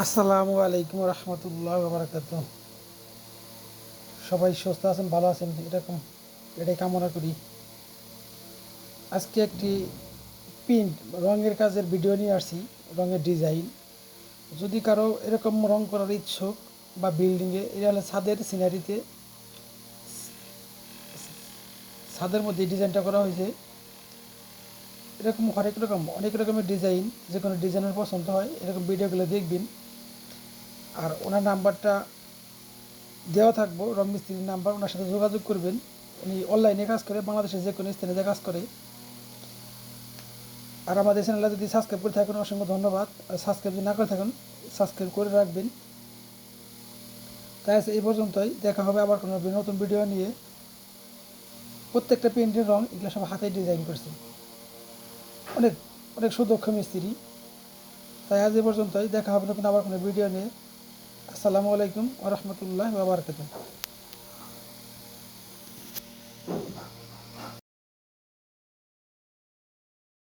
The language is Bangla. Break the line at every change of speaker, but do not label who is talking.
আসসালামু আলাইকুম রহমতুল্লাহ বারাকাত। সবাই সুস্থ আছেন, ভালো আছেন, এটাই কামনা করি। আজকে একটি প্রিন্ট রঙের কাজের ভিডিও নিয়ে আসছি। রঙের ডিজাইন, যদি কারো এরকম রং করার ইচ্ছুক বা বিল্ডিংয়ে, এটা হলে ছাদের সিনারিতে, ছাদের মধ্যে ডিজাইনটা করা হয়েছে। এরকম অনেক রকমের ডিজাইন, যে কোনো ডিজাইনের পছন্দ হয় এরকম ভিডিওগুলো দেখবেন। আর ওনার নাম্বারটা দেওয়া থাকবো, রং মিস্ত্রির নাম্বার, ওনার সাথে যোগাযোগ করবেন। উনি অনলাইনে কাজ করে, বাংলাদেশের যে কোনো স্থানে কাজ করে। আর আমাদের চ্যানেলটা যদি সাবস্ক্রাইব করে থাকেন অসংখ্য ধন্যবাদ, আর সাবস্ক্রাইব যদি না করে থাকেন সাবস্ক্রাইব করে রাখবেন। তাই এই পর্যন্তই, দেখা হবে আবার কোনো নতুন ভিডিও নিয়ে। প্রত্যেকটা পেন্টের রং এগুলো সব হাতে ডিজাইন করছে, অনেক অনেক সুদক্ষ মিস্ত্রি। তাই আজ এই পর্যন্তই, দেখা হবে নতুন আবার কোনো ভিডিও নিয়ে। আসসালামু আলাইকুম ওয়া রাহমাতুল্লাহি ওয়া বারাকাতুহু।